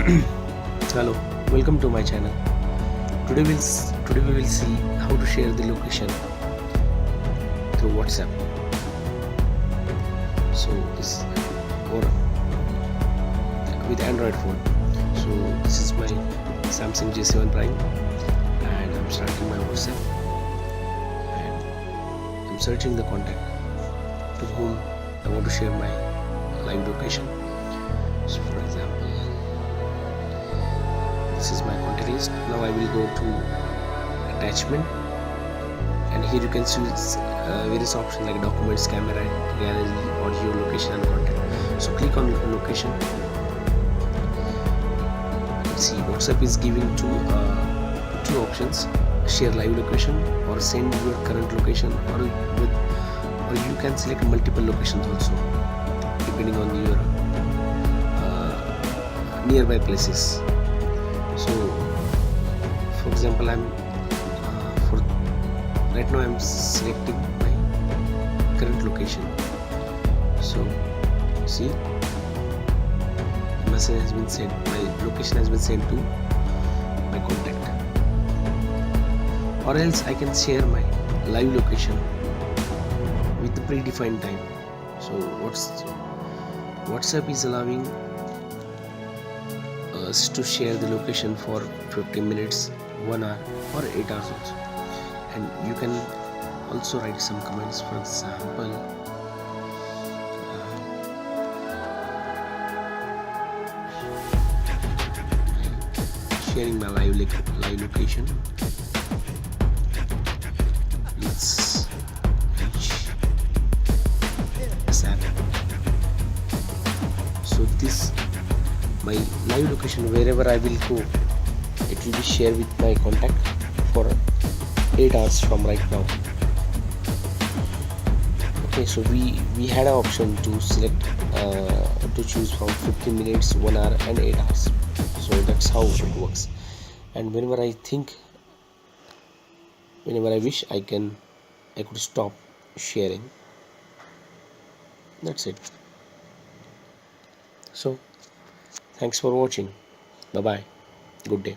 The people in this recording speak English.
Hello, welcome to my channel. Today we will see how to share the location through WhatsApp. So this or with Android phone. So this is my Samsung J7 Prime, and I'm starting my WhatsApp, and I'm searching the contact to whom I want to share my live location. So for example, this is my contact list. Now I will go to attachment, and here you can choose various options like documents, camera, gallery, audio, location and content. So click on location. Let's see, WhatsApp is giving two options: share live location or send your current location, or you can select multiple locations also depending on your nearby places. So for example, for right now I'm selecting my current location. So see, the message has been sent, my location has been sent to my contact. Or else I can share my live location with the predefined time. So WhatsApp is allowing us to share the location for 15 minutes, 1 hour or 8 hours also. And you can also write some comments. For example, sharing my live location. Let's reach WhatsApp. So this my live location, wherever I will go, it will be shared with my contact for 8 hours from right now. Okay, so we had an option to select to choose from 15 minutes, 1 hour and 8 hours. So that's how it works. And whenever I wish, I could stop sharing. That's it. So thanks for watching. Bye bye. Good day.